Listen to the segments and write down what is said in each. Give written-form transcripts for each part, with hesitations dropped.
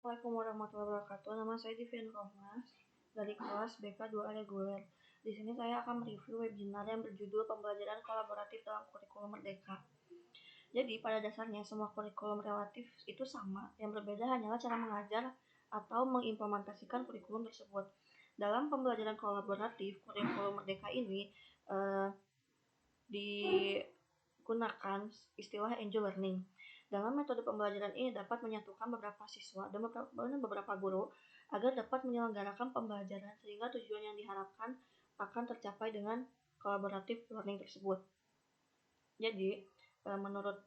Assalamualaikum warahmatullahi wabarakatuh. Nama saya Divian Rohmas dari kelas BK 2A reguler. Di sini saya akan mereview webinar yang berjudul Pembelajaran Kolaboratif dalam Kurikulum Merdeka. Jadi pada dasarnya semua kurikulum relatif itu sama, yang berbeda hanyalah cara mengajar atau mengimplementasikan kurikulum tersebut. Dalam pembelajaran kolaboratif, kurikulum Merdeka ini digunakan istilah Angel Learning. Dalam metode pembelajaran ini dapat menyatukan beberapa siswa dan beberapa guru agar dapat menyelenggarakan pembelajaran sehingga tujuan yang diharapkan akan tercapai dengan kolaboratif learning tersebut. Jadi, menurut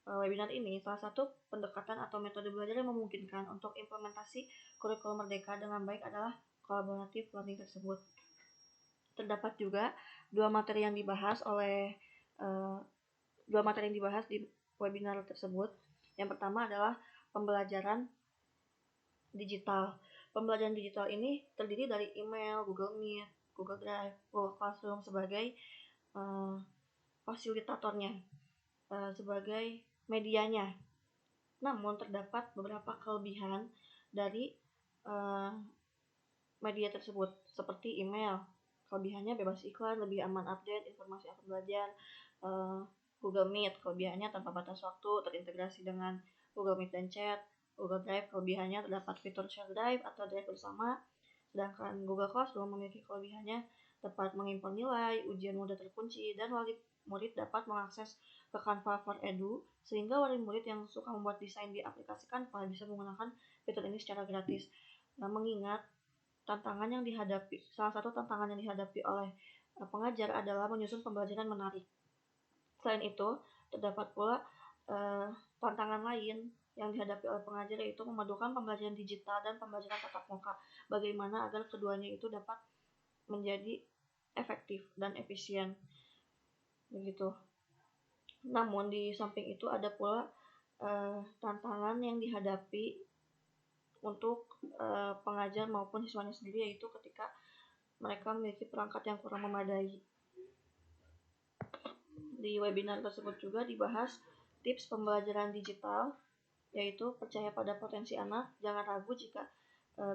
webinar ini, salah satu pendekatan atau metode belajar yang memungkinkan untuk implementasi kurikulum Merdeka dengan baik adalah kolaboratif learning tersebut. Terdapat juga dua materi yang dibahas di webinar tersebut. Yang pertama adalah pembelajaran digital. Pembelajaran digital ini terdiri dari email, Google Meet, Google Drive, Google Classroom sebagai fasilitatornya, sebagai medianya. Namun terdapat beberapa kelebihan dari media tersebut, seperti email. Kelebihannya bebas iklan, lebih aman update informasi akan belajar. Google Meet, kelebihannya tanpa batas waktu, terintegrasi dengan Google Meet dan chat. Google Drive, kelebihannya terdapat fitur share drive atau drive bersama. Sedangkan Google Classroom memiliki kelebihannya dapat mengimpor nilai, ujian mudah terkunci, dan wali murid dapat mengakses ke Canva for Edu, sehingga wali murid yang suka membuat desain di aplikasi Canva bisa menggunakan fitur ini secara gratis. Mengingat salah satu tantangan yang dihadapi oleh pengajar adalah menyusun pembelajaran menarik. Selain itu, terdapat pula tantangan lain yang dihadapi oleh pengajar, yaitu memadukan pembelajaran digital dan pembelajaran tatap muka. Bagaimana agar keduanya itu dapat menjadi efektif dan efisien. Begitu. Namun di samping itu ada pula tantangan yang dihadapi untuk pengajar maupun siswanya sendiri, yaitu ketika mereka memiliki perangkat yang kurang memadai. Di webinar tersebut juga dibahas tips pembelajaran digital, yaitu percaya pada potensi anak, jangan ragu jika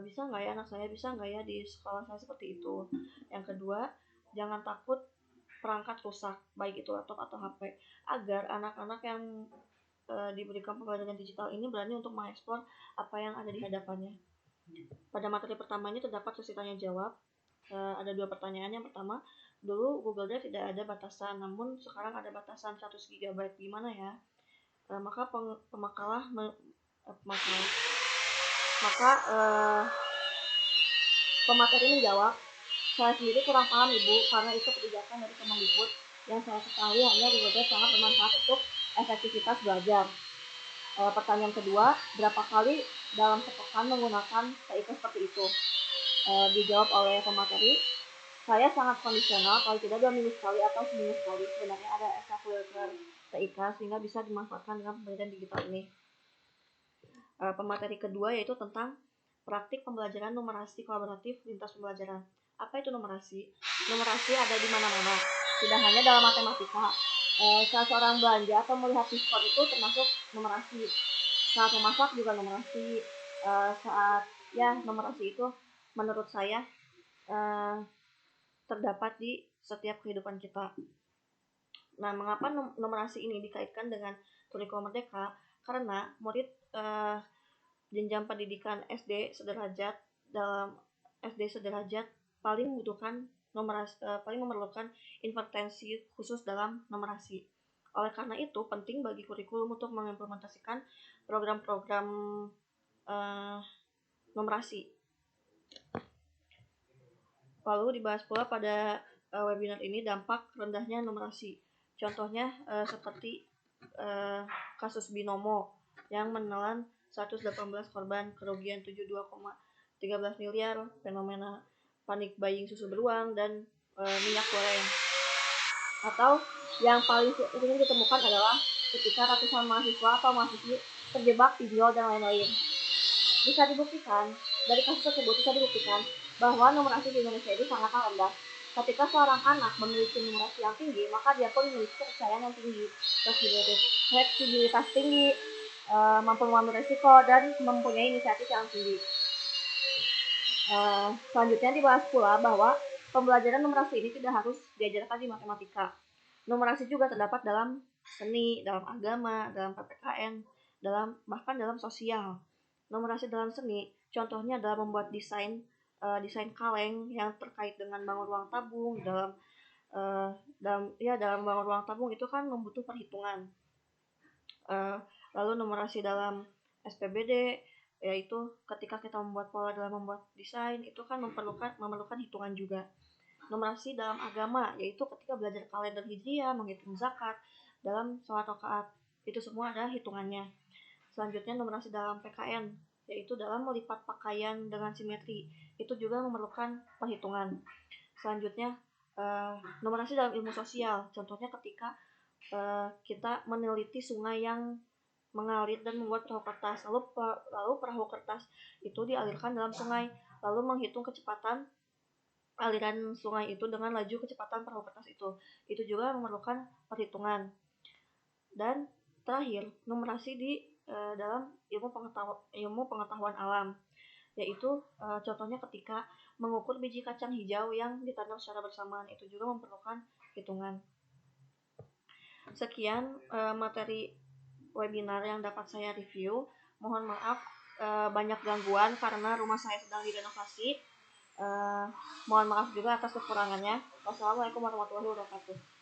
bisa nggak ya anak saya, bisa nggak ya di sekolah saya seperti itu. Yang kedua, jangan takut perangkat rusak, baik itu laptop atau HP, agar anak-anak yang diberikan pembelajaran digital ini berani untuk mengeksplor apa yang ada di hadapannya. Pada materi pertama ini terdapat sesi tanya jawab. Ada 2 pertanyaan. Yang pertama, dulu Google Drive tidak ada batasan, namun sekarang ada batasan 100 GB. Gimana ya? Maka pemateri menjawab, saya sendiri kurang paham Ibu, karena itu kebijakan dari Kemendikbud. Yang saya ketahui hanya Google Drive sangat bermanfaat untuk efektivitas belajar. Pertanyaan kedua, berapa kali dalam sepekan menggunakan TIK seperti itu? Dijawab oleh pemateri, saya sangat kondisional, kalau tidak 2 minggu sekali atau seminggu sekali. Sebenarnya ada ekstrakurikuler TIK sehingga bisa dimanfaatkan dengan pembelajaran digital ini. Pemateri kedua yaitu tentang praktik pembelajaran numerasi kolaboratif lintas pembelajaran. Apa itu numerasi? Numerasi ada di mana-mana, tidak hanya dalam matematika. Saat seorang belanja atau melihat diskon itu termasuk numerasi. Saat memasak juga numerasi. Numerasi itu menurut saya terdapat di setiap kehidupan kita. Nah, mengapa numerasi ini dikaitkan dengan kurikulum Merdeka? Karena murid jenjang pendidikan SD sederajat paling memerlukan intervensi khusus dalam numerasi. Oleh karena itu, penting bagi kurikulum untuk mengimplementasikan program-program numerasi. Lalu dibahas pula pada webinar ini dampak rendahnya numerasi. Contohnya seperti kasus Binomo yang menelan 118 korban, kerugian 72,13 miliar, fenomena panik buying susu beruang, dan minyak goreng. Atau yang paling sering ditemukan adalah ketika ratusan mahasiswa atau mahasiswi terjebak pinjol dan lain-lain. Dari kasus tersebut bisa dibuktikan bahwa numerasi di Indonesia itu sangatlah rendah. Ketika seorang anak memiliki numerasi yang tinggi, maka dia pun memiliki kepercayaan yang tinggi, fleksibilitas tinggi, mampu mengambil risiko, dan mempunyai inisiatif yang tinggi. Selanjutnya dibahas pula bahwa pembelajaran numerasi ini tidak harus diajarkan di matematika. Numerasi juga terdapat dalam seni, dalam agama, dalam PPKN, bahkan dalam sosial. Numerasi dalam seni, contohnya dalam membuat desain kaleng yang terkait dengan bangun ruang tabung. Dalam bangun ruang tabung itu kan membutuhkan perhitungan. Lalu numerasi dalam SPBD, yaitu ketika kita membuat pola dalam membuat desain, itu kan memerlukan hitungan juga. Numerasi dalam agama, yaitu ketika belajar kalender hijriah, menghitung zakat dalam sholat rakaat, itu semua ada hitungannya. Selanjutnya numerasi dalam PKN, yaitu dalam melipat pakaian dengan simetri, itu juga memerlukan perhitungan. Selanjutnya numerasi dalam ilmu sosial, contohnya ketika kita meneliti sungai yang mengalir dan membuat perahu kertas, lalu perahu kertas itu dialirkan dalam sungai, lalu menghitung kecepatan aliran sungai itu dengan laju kecepatan perahu kertas itu juga memerlukan perhitungan. Dan terakhir, numerasi di dalam ilmu pengetahuan alam, yaitu contohnya ketika mengukur biji kacang hijau yang ditanam secara bersamaan, itu juga memerlukan hitungan. Sekian materi webinar yang dapat saya review. Mohon maaf banyak gangguan karena rumah saya sedang direnovasi. Mohon maaf juga atas kekurangannya. Wassalamualaikum warahmatullahi wabarakatuh.